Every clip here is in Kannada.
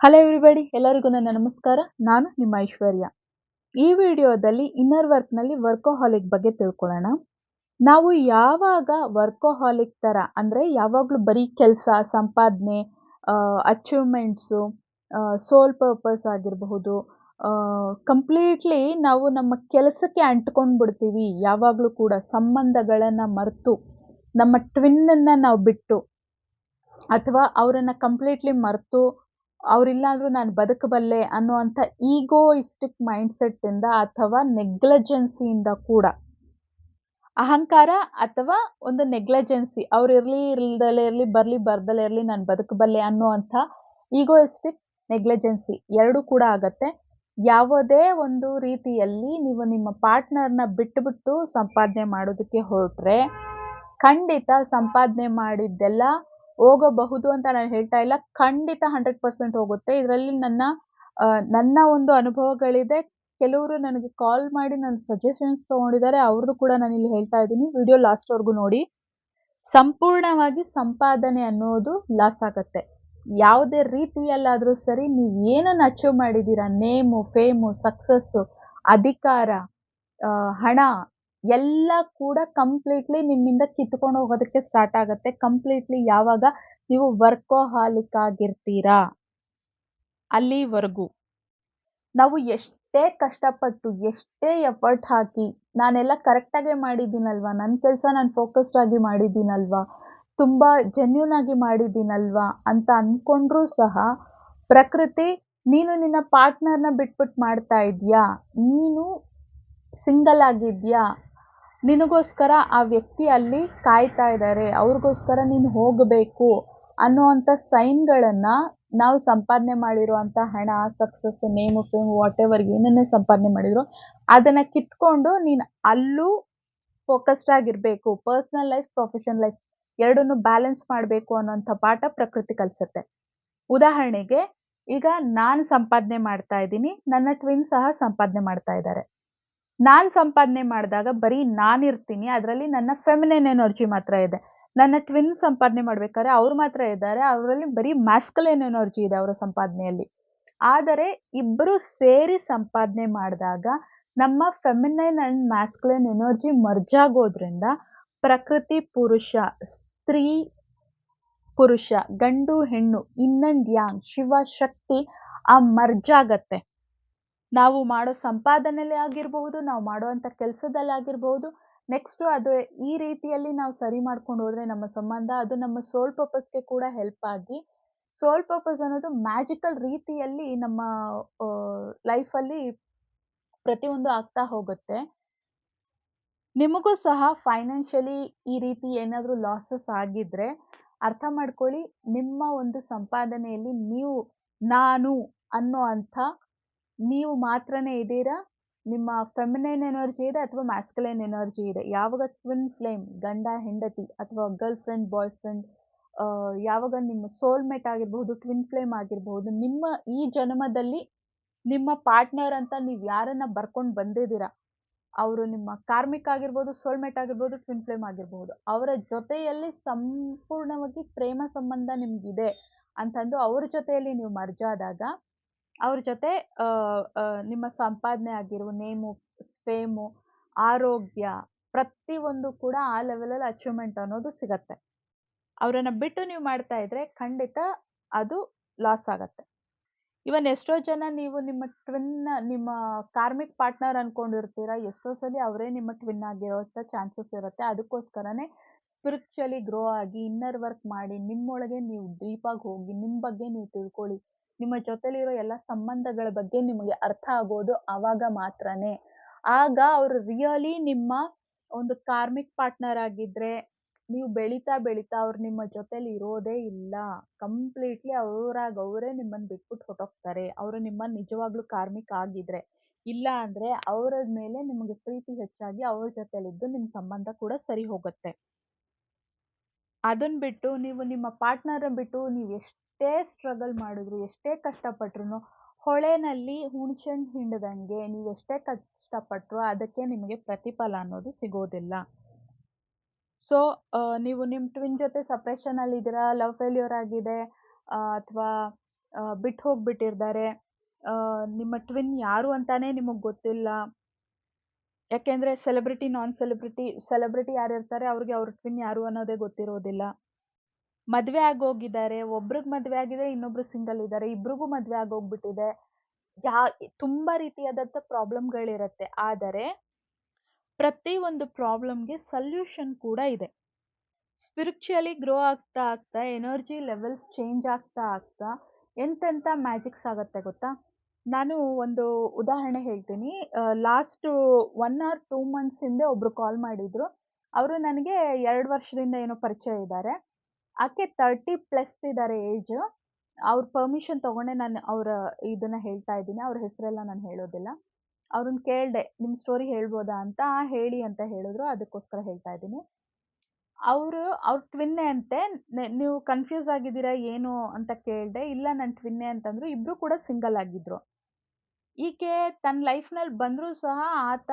ಹಲೋ ಎವ್ರಿಬಡಿ ಎಲ್ಲರಿಗೂ ನನ್ನ ನಮಸ್ಕಾರ. ನಾನು ನಿಮ್ಮ ಐಶ್ವರ್ಯ. ಈ ವಿಡಿಯೋದಲ್ಲಿ ಇನ್ನರ್ ವರ್ಕ್‌ನಲ್ಲಿ ವರ್ಕೊಹಾಲಿಕ್ ಬಗ್ಗೆ ತಿಳ್ಕೊಳ್ಳೋಣ. ನಾವು ಯಾವಾಗ ವರ್ಕೊಹಾಲಿಕ್ ತರ ಅಂದ್ರೆ ಯಾವಾಗ್ಲೂ ಬರೀ ಕೆಲ್ಸ, ಸಂಪಾದನೆ, ಅಚೀವ್‌ಮೆಂಟ್ಸು, ಸೋಲ್ ಪರ್ಪಸ್ ಆಗಿರಬಹುದು. ಕಂಪ್ಲೀಟ್ಲಿ ನಾವು ನಮ್ಮ ಕೆಲಸಕ್ಕೆ ಅಂಟ್ಕೊಂಡ್ ಬಿಡ್ತೀವಿ. ಯಾವಾಗ್ಲೂ ಕೂಡ ಸಂಬಂಧಗಳನ್ನ ಮರ್ತು, ನಮ್ಮ ಟ್ವಿನ್ನನ್ನ ನಾವು ಬಿಟ್ಟು ಅಥವಾ ಅವರನ್ನ ಕಂಪ್ಲೀಟ್ಲಿ ಮರ್ತು, ಅವರಿಲ್ಲ ಅಂದ್ರೂ ನಾನು ಬದುಕಬಲ್ಲೆ ಅನ್ನುವಂಥ ಈಗೋಯಿಸ್ಟಿಕ್ ಮೈಂಡ್‌ಸೆಟ್ಟಿಂದ ಅಥವಾ ನೆಗ್ಲಿಜೆನ್ಸಿಯಿಂದ ಕೂಡ ಅಹಂಕಾರ ಅಥವಾ ಒಂದು ನೆಗ್ಲಿಜೆನ್ಸಿ ಅವ್ರಿರ್ಲಿ, ಇಲ್ದಲೇ ಇರ್ಲಿ, ಬರ್ಲಿ, ಬರ್ದಲೇ ಇರ್ಲಿ ನಾನು ಬದುಕಬಲ್ಲೆ ಅನ್ನುವಂಥ ಈಗೋಯಿಸ್ಟಿಕ್ ನೆಗ್ಲಿಜೆನ್ಸಿ 2 ಕೂಡ ಆಗತ್ತೆ. ಯಾವುದೇ ಒಂದು ರೀತಿಯಲ್ಲಿ ನೀವು ನಿಮ್ಮ ಪಾರ್ಟ್ನರ್‌ನ ಬಿಟ್ಟುಬಿಟ್ಟು ಸಂಪಾದನೆ ಮಾಡೋದಕ್ಕೆ ಹೊರಟ್ರೆ, ಖಂಡಿತ ಸಂಪಾದನೆ ಮಾಡಿದ್ದೆಲ್ಲ ಹೋಗಬಹುದು ಅಂತ ನಾನು ಹೇಳ್ತಾ ಇಲ್ಲ. ಖಂಡಿತ 100% ಹೋಗುತ್ತೆ. ಇದರಲ್ಲಿ ನನ್ನ ಒಂದು ಅನುಭವಗಳಿದೆ. ಕೆಲವರು ನನಗೆ ಕಾಲ್ ಮಾಡಿ ನನ್ನ ಸಜೆಷನ್ಸ್ ತಗೊಂಡಿದ್ದಾರೆ. ಅವ್ರದ್ದು ಕೂಡ ನಾನಿಲ್ಲಿ ಹೇಳ್ತಾ ಇದ್ದೀನಿ. ವಿಡಿಯೋ ಲಾಸ್ಟ್‌ವರೆಗೂ ನೋಡಿ. ಸಂಪೂರ್ಣವಾಗಿ ಸಂಪಾದನೆ ಅನ್ನೋದು ಲಾಸ್ ಆಗತ್ತೆ. ಯಾವುದೇ ರೀತಿಯಲ್ಲಾದ್ರೂ ಸರಿ ನೀವು ಏನನ್ನ ಅಚೀವ್ ಮಾಡಿದ್ದೀರಾ ನೇಮು, ಫೇಮು, ಸಕ್ಸಸ್ಸು, ಅಧಿಕಾರ, ಹಣ ಎಲ್ಲ ಕೂಡ ಕಂಪ್ಲೀಟ್ಲಿ ನಿಮ್ಮಿಂದ ಕಿತ್ಕೊಂಡು ಹೋಗೋದಕ್ಕೆ ಸ್ಟಾರ್ಟ್ ಆಗತ್ತೆ. ಕಂಪ್ಲೀಟ್ಲಿ ಯಾವಾಗ ನೀವು ವರ್ಕೊಹಾಲಿಕ್ ಆಗಿರ್ತೀರಾ ಅಲ್ಲಿವರೆಗೂ. ನಾವು ಎಷ್ಟೇ ಕಷ್ಟಪಟ್ಟು, ಎಷ್ಟೇ ಎಫರ್ಟ್ ಹಾಕಿ, ನಾನೆಲ್ಲ ಕರೆಕ್ಟಾಗೇ ಮಾಡಿದ್ದೀನಲ್ವಾ? ನನ್ನ ಕೆಲಸ ನಾನು ಫೋಕಸ್ಡ್ ಆಗಿ ಮಾಡಿದ್ದೀನಲ್ವಾ? ತುಂಬಾ ಜೆನ್ಯೂನ್ ಆಗಿ ಮಾಡಿದ್ದೀನಲ್ವಾ? ಅಂತ ಅನ್ಕೊಂಡ್ರೂ ಸಹ ಪ್ರಕೃತಿ ನೀನು ನಿನ್ನ ಪಾರ್ಟ್ನರ್‌ನ ಬಿಟ್ಬಿಟ್ಟು ಮಾಡ್ತಾ ಇದ್ದೀಯಾ? ನೀನು ಸಿಂಗಲ್ ಆಗಿದ್ಯಾ? ನಿನಗೋಸ್ಕರ ಆ ವ್ಯಕ್ತಿ ಅಲ್ಲಿ ಕಾಯ್ತಾ ಇದ್ದಾರೆ. ಅವ್ರಿಗೋಸ್ಕರ ನೀನು ಹೋಗಬೇಕು ಅನ್ನುವಂಥ ಸೈನ್‌ಗಳನ್ನ ನಾವು ಸಂಪಾದನೆ ಮಾಡಿರುವಂಥ ಹಣ, ಸಕ್ಸಸ್, ನೇಮು, ಫೇಮು ವಾಟೆವರ್ ಏನನ್ನೇ ಸಂಪಾದನೆ ಮಾಡಿದ್ರು, ಅದನ್ನ ಕಿತ್ಕೊಂಡು ನೀನು ಅಲ್ಲೂ ಫೋಕಸ್ಡ್ ಆಗಿರ್ಬೇಕು. ಪರ್ಸನಲ್ ಲೈಫ್, ಪ್ರೊಫೆಷನಲ್ ಲೈಫ್ ಎರಡನ್ನೂ ಬ್ಯಾಲೆನ್ಸ್ ಮಾಡ್ಬೇಕು ಅನ್ನೋಂಥ ಪಾಠ ಪ್ರಕೃತಿ ಕಲ್ಸತ್ತೆ. ಉದಾಹರಣೆಗೆ ಈಗ ನಾನು ಸಂಪಾದನೆ ಮಾಡ್ತಾ ಇದ್ದೀನಿ. ನನ್ನ ಟ್ವಿನ್ ಸಹ ಸಂಪಾದನೆ ಮಾಡ್ತಾ ಇದ್ದಾರೆ. ನಾನ್ ಸಂಪಾದನೆ ಮಾಡಿದಾಗ ಬರೀ ನಾನಿರ್ತೀನಿ. ಅದರಲ್ಲಿ ನನ್ನ ಫೆಮಿನೈನ್ ಎನರ್ಜಿ ಮಾತ್ರ ಇದೆ. ನನ್ನ ಟ್ವಿನ್ ಸಂಪಾದನೆ ಮಾಡ್ಬೇಕಾದ್ರೆ ಅವ್ರು ಮಾತ್ರ ಇದ್ದಾರೆ. ಅವರಲ್ಲಿ ಬರೀ ಮ್ಯಾಸ್ಕುಲೈನ್ ಎನರ್ಜಿ ಇದೆ ಅವರ ಸಂಪಾದನೆಯಲ್ಲಿ. ಆದರೆ ಇಬ್ಬರು ಸೇರಿ ಸಂಪಾದನೆ ಮಾಡಿದಾಗ ನಮ್ಮ feminine and masculine energy merge ಆಗೋದ್ರಿಂದ ಪ್ರಕೃತಿ ಪುರುಷ, ಸ್ತ್ರೀ ಪುರುಷ, ಗಂಡು ಹೆಣ್ಣು, yin and yang, Shiva Shakti merge ಆಗತ್ತೆ. ನಾವು ಮಾಡೋ ಸಂಪಾದನೆಯಲ್ಲಿ ಆಗಿರಬಹುದು, ನಾವು ಮಾಡುವಂಥ ಕೆಲಸದಲ್ಲಾಗಿರಬಹುದು. ನೆಕ್ಸ್ಟು ಅದು ಈ ರೀತಿಯಲ್ಲಿ ನಾವು ಸರಿ ಮಾಡ್ಕೊಂಡು ಹೋದ್ರೆ ನಮ್ಮ ಸಂಬಂಧ, ಅದು ನಮ್ಮ ಸೋಲ್ ಪರ್ಪಸ್‌ಗೆ ಕೂಡ ಹೆಲ್ಪ್ ಆಗಿ, ಸೋಲ್ ಪರ್ಪಸ್ ಅನ್ನೋದು ಮ್ಯಾಜಿಕಲ್ ರೀತಿಯಲ್ಲಿ ನಮ್ಮ ಲೈಫಲ್ಲಿ ಪ್ರತಿಯೊಂದು ಆಗ್ತಾ ಹೋಗುತ್ತೆ. ನಿಮಗೂ ಸಹ ಫೈನಾನ್ಷಿಯಲಿ ಈ ರೀತಿ ಏನಾದ್ರೂ ಲಾಸಸ್ ಆಗಿದ್ರೆ ಅರ್ಥ ಮಾಡ್ಕೊಳ್ಳಿ, ನಿಮ್ಮ ಒಂದು ಸಂಪಾದನೆಯಲ್ಲಿ ನಾನು ಅನ್ನೋ ಅಂಥ ನೀವು ಮಾತ್ರನೇ ಇದ್ದೀರಾ. ನಿಮ್ಮ ಫೆಮಿನೈನ್ ಎನರ್ಜಿ ಇದೆ ಅಥವಾ ಮ್ಯಾಸ್ಕುಲೈನ್ ಎನರ್ಜಿ ಇದೆ. ಯಾವಾಗ ಟ್ವಿನ್ ಫ್ಲೇಮ್ ಗಂಡ ಹೆಂಡತಿ ಅಥವಾ ಗರ್ಲ್ ಫ್ರೆಂಡ್, ಬಾಯ್ ಫ್ರೆಂಡ್, ಯಾವಾಗ ನಿಮ್ಮ ಸೋಲ್‌ಮೇಟ್ ಆಗಿರಬಹುದು, ಟ್ವಿನ್ ಫ್ಲೇಮ್ ಆಗಿರಬಹುದು, ನಿಮ್ಮ ಈ ಜನ್ಮದಲ್ಲಿ ನಿಮ್ಮ ಪಾರ್ಟ್ನರ್ ಅಂತ ನೀವು ಯಾರನ್ನ ಬರ್ಕೊಂಡು ಬಂದಿದ್ದೀರಾ, ಅವರು ನಿಮ್ಮ ಕಾರ್ಮಿಕ್ ಆಗಿರ್ಬೋದು, ಸೋಲ್‌ಮೇಟ್ ಆಗಿರ್ಬೋದು, ಟ್ವಿನ್ ಫ್ಲೇಮ್ ಆಗಿರಬಹುದು. ಅವರ ಜೊತೆಯಲ್ಲಿ ಸಂಪೂರ್ಣವಾಗಿ ಪ್ರೇಮ ಸಂಬಂಧ ನಿಮ್ಗಿದೆ ಅಂತಂದು ಅವ್ರ ಜೊತೆಯಲ್ಲಿ ನೀವು ಮರ್ಜ್ ಆದಾಗ, ಅವ್ರ ಜೊತೆ ನಿಮ್ಮ ಸಂಪಾದನೆ ನೇಮು, ಫೇಮು, ಆರೋಗ್ಯ ಪ್ರತಿಯೊಂದು ಕೂಡ ಆ ಲೆವೆಲಲ್ಲಿ ಅಚೀವ್‌ಮೆಂಟ್ ಅನ್ನೋದು ಸಿಗತ್ತೆ. ಅವರನ್ನ ಬಿಟ್ಟು ನೀವು ಮಾಡ್ತಾ ಇದ್ರೆ ಖಂಡಿತ ಅದು ಲಾಸ್ ಆಗತ್ತೆ. ಇವನ್ ಎಷ್ಟೋ ಜನ ನೀವು ನಿಮ್ಮ ಕಾರ್ಮಿಕ್ ಪಾರ್ಟ್ನರ್ ಅನ್ಕೊಂಡಿರ್ತೀರ. ಎಷ್ಟೋ ಸಲಿ ಅವರೇ ನಿಮ್ಮ ಟ್ವಿನ್ ಆಗಿರೋಂಥ ಚಾನ್ಸಸ್ ಇರುತ್ತೆ. ಅದಕ್ಕೋಸ್ಕರನೇ ಸ್ಪಿರಿಚುವಲಿ ಗ್ರೋ ಆಗಿ, ಇನ್ನರ್ ವರ್ಕ್ ಮಾಡಿ, ನಿಮ್ಮೊಳಗೆ ನೀವು ಡೀಪಾಗಿ ಹೋಗಿ, ನಿಮ್ಮ ಬಗ್ಗೆ ನೀವು ತಿಳ್ಕೊಳ್ಳಿ. ನಿಮ್ಮ ಜೊತೆಲಿರೋ ಎಲ್ಲ ಸಂಬಂಧಗಳ ಬಗ್ಗೆ ನಿಮಗೆ ಅರ್ಥ ಆಗೋದು ಆವಾಗ ಮಾತ್ರನೇ. ಆಗ ಅವರು ರಿಯಲಿ ನಿಮ್ಮ ಒಂದು ಕಾರ್ಮಿಕ್ ಪಾರ್ಟ್ನರ್ ಆಗಿದ್ರೆ, ನೀವು ಬೆಳೀತಾ, ಬೆಳೀತಾ ಅವ್ರು ನಿಮ್ಮ ಜೊತೆಲಿ ಇರೋದೇ ಇಲ್ಲ. ಕಂಪ್ಲೀಟ್ಲಿ ಅವ್ರಾಗ್ ಅವರೇ ನಿಮ್ಮನ್ನ ಬಿಟ್ಬಿಟ್ಟು ಹೊರ್ಟೋಗ್ತಾರೆ. ಅವರು ನಿಮ್ಮನ್ನ ನಿಜವಾಗ್ಲೂ ಕಾರ್ಮಿಕ ಆಗಿದ್ರೆ. ಇಲ್ಲ ಅಂದ್ರೆ ಅವರ ಮೇಲೆ ನಿಮಗೆ ಪ್ರೀತಿ ಹೆಚ್ಚಾಗಿ ಅವ್ರ ಜೊತೆಲಿದ್ದು ನಿಮ್ಮ ಸಂಬಂಧ ಕೂಡ ಸರಿ ಹೋಗುತ್ತೆ. ಅದನ್ ಬಿಟ್ಟು ನೀವು ನಿಮ್ಮ ಪಾರ್ಟ್ನರ್‌ನ ಬಿಟ್ಟು ನೀವು ಎಷ್ಟೇ ಸ್ಟ್ರಗಲ್ ಮಾಡಿದ್ರು, ಎಷ್ಟೇ ಕಷ್ಟಪಟ್ರುನು ಹೊಳೆನಲ್ಲಿ ಹುಣ್ಸೆಹಣ್ಣು ಹಿಂಡ್ದಂಗೆ ನೀವೆಷ್ಟೇ ಕಷ್ಟಪಟ್ರು ಅದಕ್ಕೆ ನಿಮಗೆ ಪ್ರತಿಫಲ ಅನ್ನೋದು ಸಿಗೋದಿಲ್ಲ. ಸೊ, ನೀವು ನಿಮ್ಮ ಟ್ವಿನ್ ಜೊತೆ ಸಪ್ರೇಷನಲ್ಲಿದ್ದೀರಾ, ಲವ್ ಫೇಲ್ಯೂರ್ ಆಗಿದೆ, ಅಥವಾ ಬಿಟ್ಟು ಹೋಗ್ಬಿಟ್ಟಿರ್ತಾರೆ. ನಿಮ್ಮ ಟ್ವಿನ್ ಯಾರು ಅಂತಾನೆ ನಿಮಗ್ ಗೊತ್ತಿಲ್ಲ. ಯಾಕೆಂದ್ರೆ ಸೆಲೆಬ್ರಿಟಿ, ನಾನ್ ಸೆಲೆಬ್ರಿಟಿ, ಸೆಲೆಬ್ರಿಟಿ ಯಾರಿರ್ತಾರೆ ಅವ್ರಿಗೆ ಅವ್ರ ಟ್ವಿನ್ ಯಾರು ಅನ್ನೋದೇ ಗೊತ್ತಿರೋದಿಲ್ಲ. ಮದ್ವೆ ಆಗೋಗಿದ್ದಾರೆ. ಒಬ್ರಿಗ್ ಮದ್ವೆ ಆಗಿದೆ, ಇನ್ನೊಬ್ರು ಸಿಂಗಲ್ ಇದ್ದಾರೆ. ಇಬ್ರಿಗೂ ಮದ್ವೆ ಆಗೋಗ್ಬಿಟ್ಟಿದೆ. ಯಾ ತುಂಬಾ ರೀತಿಯಾದಂಥ ಪ್ರಾಬ್ಲಮ್‌ಗಳಿರತ್ತೆ. ಆದರೆ ಪ್ರತಿ ಒಂದು ಪ್ರಾಬ್ಲಮ್‌ಗೆ ಸೊಲ್ಯೂಷನ್ ಕೂಡ ಇದೆ. ಸ್ಪಿರಿಚುಯಲಿ ಗ್ರೋ ಆಗ್ತಾ ಆಗ್ತಾ ಎನರ್ಜಿ ಲೆವೆಲ್ಸ್ ಚೇಂಜ್ ಆಗ್ತಾ ಆಗ್ತಾ ಎಂತೆಂಥ ಮ್ಯಾಜಿಕ್ಸ್ ಆಗತ್ತೆ ಗೊತ್ತಾ? ನಾನು ಒಂದು ಉದಾಹರಣೆ ಹೇಳ್ತೀನಿ. ಲಾಸ್ಟು 1 ಆರ್ 2 ಮಂತ್ಸ್ ಹಿಂದೆ ಒಬ್ರು ಕಾಲ್ ಮಾಡಿದ್ರು. ಅವರು ನನಗೆ 2 ವರ್ಷದಿಂದ ಏನೋ ಪರಿಚಯ ಇದ್ದಾರೆ. ಆಕೆ 30 ಪ್ಲಸ್ ಇದ್ದಾರೆ ಏಜು. ಅವ್ರ ಪರ್ಮಿಷನ್ ತಗೊಂಡೆ ನಾನು ಅವ್ರ ಇದನ್ನ ಹೇಳ್ತಾ ಇದ್ದೀನಿ. ಅವ್ರ ಹೆಸರೆಲ್ಲ ನಾನು ಹೇಳೋದಿಲ್ಲ. ಅವ್ರನ್ನ ಕೇಳ್ದೆ, "ನಿಮ್ ಸ್ಟೋರಿ ಹೇಳ್ಬೋದಾ?" ಅಂತ. ಹೇಳಿ ಅಂತ ಹೇಳಿದ್ರು. ಅದಕ್ಕೋಸ್ಕರ ಹೇಳ್ತಾ ಇದ್ದೀನಿ. ಅವ್ರ ಟ್ವಿನ್ನೇ ಅಂತೆ. ನೀವು ಕನ್‌ಫ್ಯೂಸ್ ಆಗಿದ್ದೀರಾ ಏನು ಅಂತ ಕೇಳ್ದೆ. ಇಲ್ಲ ನನ್ ಟ್ವಿನ್ನೇ ಅಂತಂದ್ರು. ಇಬ್ರು ಕೂಡ ಸಿಂಗಲ್ ಆಗಿದ್ರು. ಈಕೆ ತನ್ನ ಲೈಫ್‌ನಲ್ಲಿ ಬಂದ್ರು ಸಹ ಆತ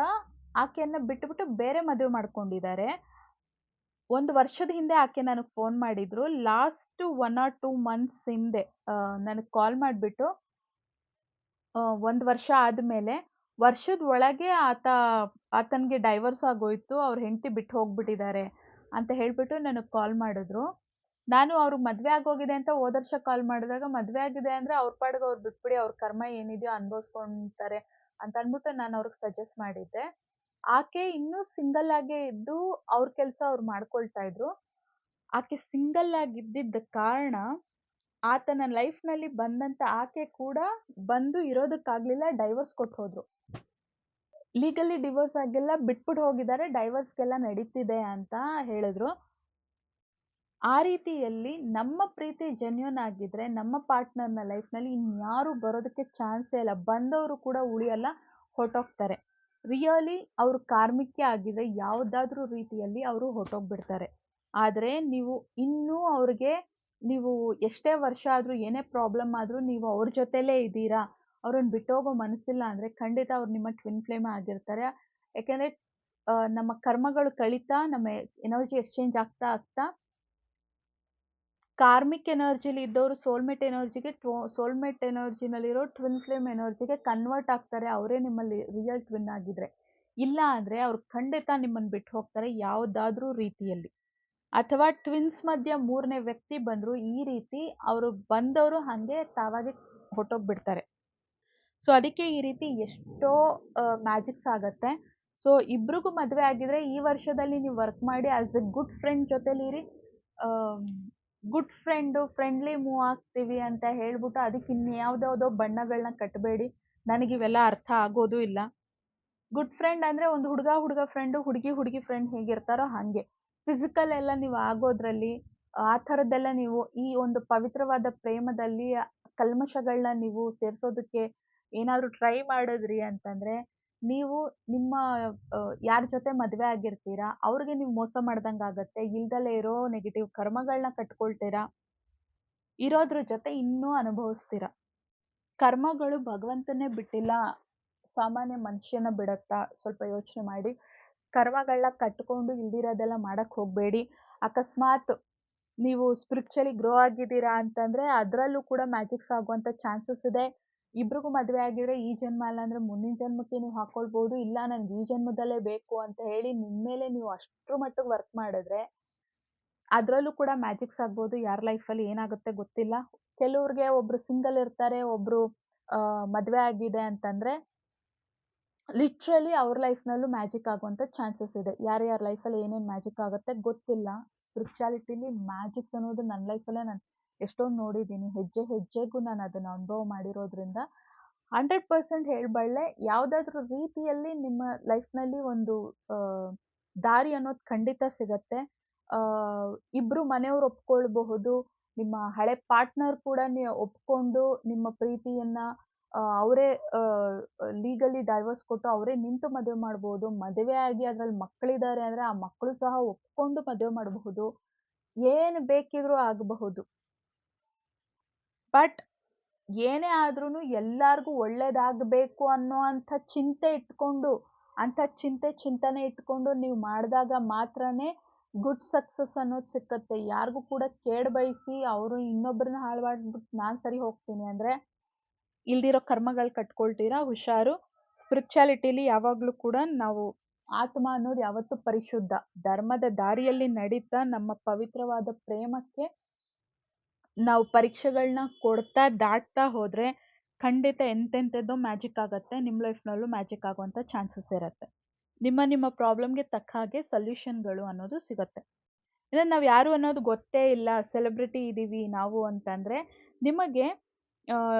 ಆಕೆಯನ್ನ ಬಿಟ್ಬಿಟ್ಟು ಬೇರೆ ಮದುವೆ ಮಾಡ್ಕೊಂಡಿದ್ದಾರೆ. 1 ವರ್ಷದ ಹಿಂದೆ ಆಕೆ ನನಗ್ ಫೋನ್ ಮಾಡಿದ್ರು. ಲಾಸ್ಟ್ 1 ಆರ್ 2 ಮಂತ್ಸ್ ಹಿಂದೆ ನನಗ್ ಕಾಲ್ ಮಾಡ್ಬಿಟ್ಟು 1 ವರ್ಷ ಆದ್ಮೇಲೆ, ವರ್ಷದ ಒಳಗೆ ಆತನ್ಗೆ ಡೈವರ್ಸ್ ಆಗೋಯ್ತು. ಅವ್ರ ಹೆಂಡತಿ ಬಿಟ್ಟು ಹೋಗ್ಬಿಟ್ಟಿದ್ದಾರೆ ಅಂತ ಹೇಳ್ಬಿಟ್ಟು ನನಗ್ ಕಾಲ್ ಮಾಡಿದ್ರು. ನಾನು ಅವ್ರಿಗೆ ಮದ್ವೆ ಆಗೋಗಿದೆ ಅಂತ ಹೋದ ವರ್ಷ ಕಾಲ್ ಮಾಡಿದಾಗ, ಮದ್ವೆ ಆಗಿದೆ ಅಂದ್ರೆ ಅವ್ರ ಪಾಡಿಗೆ ಅವ್ರು ಬಿಟ್ಬಿಡಿ. ಅವ್ರ ಕರ್ಮ ಏನಿದೆಯೋ ಅನುಭವಿಸ್ಕೊಂತಾರೆ ಅಂತ ಅಂದ್ಬಿಟ್ಟು ನಾನು ಅವ್ರಿಗೆ ಸಜೆಸ್ಟ್ ಮಾಡಿದ್ದೆ. ಆಕೆ ಇನ್ನೂ ಸಿಂಗಲ್ ಆಗೇ ಇದ್ದು ಅವ್ರ ಕೆಲ್ಸ ಅವ್ರು ಮಾಡ್ಕೊಳ್ತಾ ಇದ್ರು. ಆಕೆ ಸಿಂಗಲ್ ಆಗಿದ್ದಿದ್ದ ಕಾರಣ ಆತನ ಲೈಫ್‌ನಲ್ಲಿ ಬಂದಂತ ಆಕೆ ಕೂಡ ಬಂದು ಇರೋದಕ್ಕಾಗ್ಲಿಲ್ಲ. ಡೈವರ್ಸ್ ಕೊಟ್ಟು ಹೋದ್ರು. ಲೀಗಲಿ ಡಿವೋರ್ಸ್ ಆಗಿಲ್ಲ. ಬಿಟ್ಬಿಟ್ಟು ಹೋಗಿದ್ದಾರೆ. ಡೈವರ್ಸ್‌ಗೆಲ್ಲ ನಡೀತಿದೆ ಅಂತ ಹೇಳಿದ್ರು. ಆ ರೀತಿಯಲ್ಲಿ ನಮ್ಮ ಪ್ರೀತಿ ಜೆನ್ಯೂನ್ ಆಗಿದ್ರೆ ನಮ್ಮ ಪಾರ್ಟ್ನರ್‌ನ ಲೈಫ್‌ನಲ್ಲಿ ಇನ್ಯಾರು ಬರೋದಕ್ಕೆ ಚಾನ್ಸೇ ಇಲ್ಲ. ಬಂದವರು ಕೂಡ ಉಳಿಯಲ್ಲ, ಹೊರ್ಟೋಗ್ತಾರೆ. ರಿಯಲಿ ಅವ್ರು ಕಾರ್ಮಿಕ್ಯ ಆಗಿದ್ರೆ ಯಾವುದಾದ್ರೂ ರೀತಿಯಲ್ಲಿ ಅವರು ಹೊರ್ಟೋಗ್ಬಿಡ್ತಾರೆ. ಆದ್ರೆ ನೀವು ಇನ್ನೂ ಅವ್ರಿಗೆ ನೀವು ಎಷ್ಟೇ ವರ್ಷ ಆದ್ರೂ, ಏನೇ ಪ್ರಾಬ್ಲಮ್ ಆದ್ರೂ ನೀವು ಅವ್ರ ಜೊತೆಲೇ ಇದ್ದೀರಾ, ಅವ್ರನ್ನ ಬಿಟ್ಟೋಗೋ ಮನಸ್ಸಿಲ್ಲ ಅಂದ್ರೆ ಖಂಡಿತ ಅವ್ರು ನಿಮ್ಮ ಟ್ವಿನ್ ಫ್ಲೇಮೇ ಆಗಿರ್ತಾರೆ. ಯಾಕೆಂದ್ರೆ ನಮ್ಮ ಕರ್ಮಗಳು ಕಳೀತಾ, ನಮ್ಮ ಎನರ್ಜಿ ಎಕ್ಸ್‌ಚೇಂಜ್ ಆಗ್ತಾ ಆಗ್ತಾ ಕಾರ್ಮಿಕ್ ಎನರ್ಜಿಲಿ ಇದ್ದವರು ಸೋಲ್‌ಮೇಟ್ ಎನರ್ಜಿನಲ್ಲಿರೋ ಟ್ವಿನ್ ಫ್ಲೇಮ್ ಎನರ್ಜಿಗೆ ಕನ್ವರ್ಟ್ ಆಗ್ತಾರೆ. ಅವರೇ ನಿಮ್ಮಲ್ಲಿ ರಿಯಲ್ ಟ್ವಿನ್ ಆಗಿದ್ರೆ. ಇಲ್ಲ ಅಂದ್ರೆ ಅವ್ರು ಖಂಡಿತ ನಿಮ್ಮನ್ನ ಬಿಟ್ಟು ಹೋಗ್ತಾರೆ ಯಾವುದಾದ್ರೂ ರೀತಿಯಲ್ಲಿ. ಅಥವಾ ಟ್ವಿನ್ಸ್ ಮಧ್ಯ 3ನೇ ವ್ಯಕ್ತಿ ಬಂದ್ರು ಈ ರೀತಿ ಅವರು ಬಂದವರು ಹಂಗೆ ತಾವಾಗೆ ಹೊರ್ಟೋಗ್ಬಿಡ್ತಾರೆ. ಸೊ ಅದಕ್ಕೆ ಈ ರೀತಿ ಎಷ್ಟೋ ಮ್ಯಾಜಿಕ್ಸ್ ಆಗತ್ತೆ. ಸೊ ಇಬ್ರಿಗೂ ಮದ್ವೆ ಆಗಿದ್ರೆ ಈ ವರ್ಷದಲ್ಲಿ ನೀವು ವರ್ಕ್ ಮಾಡಿ ಆಸ್ ಎ ಗುಡ್ ಫ್ರೆಂಡ್ ಜೊತೆಲಿರಿ. Ah, good friend, friendly move ಆಗ್ತೀವಿ ಅಂತ ಹೇಳ್ಬಿಟ್ಟು ಅದಕ್ಕೆ ಇನ್ಯಾವ್ದ್ಯಾವ್ದೋ ಬಣ್ಣಗಳನ್ನ ಕಟ್ಬೇಡಿ. ನನಗಿವೆಲ್ಲ ಅರ್ಥ ಆಗೋದೂ ಇಲ್ಲ. ಗುಡ್ ಫ್ರೆಂಡ್ ಅಂದ್ರೆ ಒಂದು ಹುಡುಗ ಫ್ರೆಂಡು, ಹುಡುಗಿ ಫ್ರೆಂಡ್ ಹೇಗಿರ್ತಾರೋ ಹಂಗೆ. ಫಿಸಿಕಲ್ ಎಲ್ಲ ನೀವು ಆಗೋದ್ರಲ್ಲಿ ಆ ಥರದ್ದೆಲ್ಲ ನೀವು ಈ ಒಂದು ಪವಿತ್ರವಾದ ಪ್ರೇಮದಲ್ಲಿ ಕಲ್ಮಶಗಳನ್ನ ನೀವು ಸೇರ್ಸೋದಕ್ಕೆ ಏನಾದ್ರೂ ಟ್ರೈ ಮಾಡಿದ್ರಿ ಅಂತಂದ್ರೆ, ನೀವು ನಿಮ್ಮ ಯಾರ್ ಜೊತೆ ಮದ್ವೆ ಆಗಿರ್ತೀರಾ, ಅವ್ರಿಗೆ ನೀವು ಮೋಸ ಮಾಡ್ದಂಗಾಗತ್ತೆ. ಇಲ್ದಲೇ ಇರೋ ನೆಗೆಟಿವ್ ಕರ್ಮಗಳನ್ನ ಕಟ್ಕೊಳ್ತೀರಾ. ಇರೋದ್ರ ಜೊತೆ ಇನ್ನೂ ಅನುಭವಿಸ್ತೀರ. ಕರ್ಮಗಳು ಭಗವಂತನೇ ಬಿಟ್ಟಿಲ್ಲ, ಸಾಮಾನ್ಯ ಮನುಷ್ಯನ ಬಿಡತ್ತಾ? ಸ್ವಲ್ಪ ಯೋಚನೆ ಮಾಡಿ. ಕರ್ಮಗಳನ್ನ ಕಟ್ಕೊಂಡು ಇಲ್ದಿರೋದೆಲ್ಲ ಮಾಡಕ್ ಹೋಗ್ಬೇಡಿ. ಅಕಸ್ಮಾತ್ ನೀವು ಸ್ಪಿರಿಚುವಲಿ ಗ್ರೋ ಆಗಿದ್ದೀರಾ ಅಂತಂದ್ರೆ ಅದ್ರಲ್ಲೂ ಕೂಡ ಮ್ಯಾಜಿಕ್ಸ್ ಆಗುವಂತ ಚಾನ್ಸಸ್ ಇದೆ. ಇಬ್ರಿಗೂ ಮದ್ವೆ ಆಗಿದ್ರೆ ಈ ಜನ್ಮ ಅಲ್ಲ ಅಂದ್ರೆ ಮುಂದಿನ ಜನ್ಮಕ್ಕೆ ನೀವು ಹಾಕೊಳ್ಬೋದು. ಇಲ್ಲ ನನ್ಗೆ ಈ ಜನ್ಮದಲ್ಲೇ ಬೇಕು ಅಂತ ಹೇಳಿ ನಿಮ್ಮೇಲೆ ನೀವು ಅಷ್ಟ್ರ ಮಟ್ಟಿಗೆ ವರ್ಕ್ ಮಾಡಿದ್ರೆ ಅದ್ರಲ್ಲೂ ಕೂಡ ಮ್ಯಾಜಿಕ್ಸ್ ಆಗ್ಬೋದು. ಯಾರ್ ಲೈಫಲ್ಲಿ ಏನಾಗುತ್ತೆ ಗೊತ್ತಿಲ್ಲ. ಕೆಲವ್ರಿಗೆ ಒಬ್ರು ಸಿಂಗಲ್ ಇರ್ತಾರೆ, ಒಬ್ರು ಮದ್ವೆ ಆಗಿದೆ ಅಂತಂದ್ರೆ ಲಿಟ್ರಲಿ ಅವ್ರ ಲೈಫ್‌ನಲ್ಲೂ ಮ್ಯಾಜಿಕ್ ಆಗುವಂತ ಚಾನ್ಸಸ್ ಇದೆ. ಯಾರ್ಯಾರ ಲೈಫಲ್ಲಿ ಏನೇನ್ ಮ್ಯಾಜಿಕ್ ಆಗುತ್ತೆ ಗೊತ್ತಿಲ್ಲ. ಸ್ಪಿರಿಚುಯಾಲಿಟಿಲಿ ಮ್ಯಾಜಿಕ್ಸ್ ಅನ್ನೋದು ನನ್ನ ಲೈಫಲ್ಲೇ ನಾನು ಎಷ್ಟೊಂದ್ ನೋಡಿದೀನಿ. ಹೆಜ್ಜೆ ಹೆಜ್ಜೆಗೂ ನಾನು ಅದನ್ನ ಅನುಭವ ಮಾಡಿರೋದ್ರಿಂದ 100% ಹೇಳ್ಬಲ್ಲೆ. ಯಾವ್ದಾದ್ರು ರೀತಿಯಲ್ಲಿ ನಿಮ್ಮ ಲೈಫ್‌ನಲ್ಲಿ ಒಂದು ದಾರಿ ಅನ್ನೋದು ಖಂಡಿತ ಸಿಗತ್ತೆ. ಇಬ್ರು ಮನೆಯವ್ರು ಒಪ್ಕೊಳ್ಬಹುದು. ನಿಮ್ಮ ಹಳೆ ಪಾರ್ಟ್ನರ್ ಕೂಡ ಒಪ್ಕೊಂಡು ನಿಮ್ಮ ಪ್ರೀತಿಯನ್ನ ಅವರೇ ಲೀಗಲಿ ಡೈವರ್ಸ್ ಕೊಟ್ಟು ಅವರೇ ನಿಂತು ಮದುವೆ ಮಾಡ್ಬೋದು. ಮದುವೆ ಆಗಿ ಅದ್ರಲ್ಲಿ ಮಕ್ಕಳಿದ್ದಾರೆ ಅಂದ್ರೆ ಆ ಮಕ್ಕಳು ಸಹ ಒಪ್ಕೊಂಡು ಮದುವೆ ಮಾಡಬಹುದು. ಏನು ಬೇಕಿದ್ರೂ ಆಗಬಹುದು. ಬಟ್ ಏನೇ ಆದ್ರೂನು ಎಲ್ಲಾರ್ಗೂ ಒಳ್ಳೇದಾಗ್ಬೇಕು ಅನ್ನೋಂಥ ಚಿಂತೆ ಇಟ್ಕೊಂಡು, ಚಿಂತನೆ ಇಟ್ಕೊಂಡು ನೀವು ಮಾಡ್ದಾಗ ಮಾತ್ರನೇ ಗುಡ್ ಸಕ್ಸಸ್ ಅನ್ನೋದು ಸಿಕ್ಕತ್ತೆ. ಯಾರಿಗೂ ಕೂಡ ಕೇಡ್ ಬಯಸಿ ಅವರು ಇನ್ನೊಬ್ಬರನ್ನ ಹಾಳು ಮಾಡ್ಬಿಟ್ಟು ನಾನ್ ಸರಿ ಹೋಗ್ತೀನಿ ಅಂದ್ರೆ ಇಲ್ದಿರೋ ಕರ್ಮಗಳು ಕಟ್ಕೊಳ್ತೀರಾ, ಹುಷಾರು. ಸ್ಪಿರಿಚುಯಾಲಿಟಿಲಿ ಯಾವಾಗ್ಲೂ ಕೂಡ ನಾವು ಆತ್ಮ ಅನ್ನೋದು ಯಾವತ್ತೂ ಪರಿಶುದ್ಧ. ಧರ್ಮದ ದಾರಿಯಲ್ಲಿ ನಡೀತಾ ನಮ್ಮ ಪವಿತ್ರವಾದ ಪ್ರೇಮಕ್ಕೆ ನಾವು ಪರೀಕ್ಷೆಗಳನ್ನ ಕೊಡ್ತಾ ದಾಟ್ತಾ ಹೋದ್ರೆ ಖಂಡಿತ ಎಂತೆಂಥದ್ದೋ ಮ್ಯಾಜಿಕ್ ಆಗತ್ತೆ. ನಿಮ್ಮ ಲೈಫ್‌ನಲ್ಲೂ ಮ್ಯಾಜಿಕ್ ಆಗುವಂಥ ಚಾನ್ಸಸ್ ಇರತ್ತೆ. ನಿಮ್ಮ ಪ್ರಾಬ್ಲಮ್‌ಗೆ ತಕ್ಕ ಹಾಗೆ ಸೊಲ್ಯೂಷನ್‌ಗಳು ಅನ್ನೋದು ಸಿಗತ್ತೆ. ಇನ್ನು ನಾವು ಯಾರು ಅನ್ನೋದು ಗೊತ್ತೇ ಇಲ್ಲ, ಸೆಲೆಬ್ರಿಟಿ ಇದೀವಿ ನಾವು ಅಂತಂದ್ರೆ ನಿಮಗೆ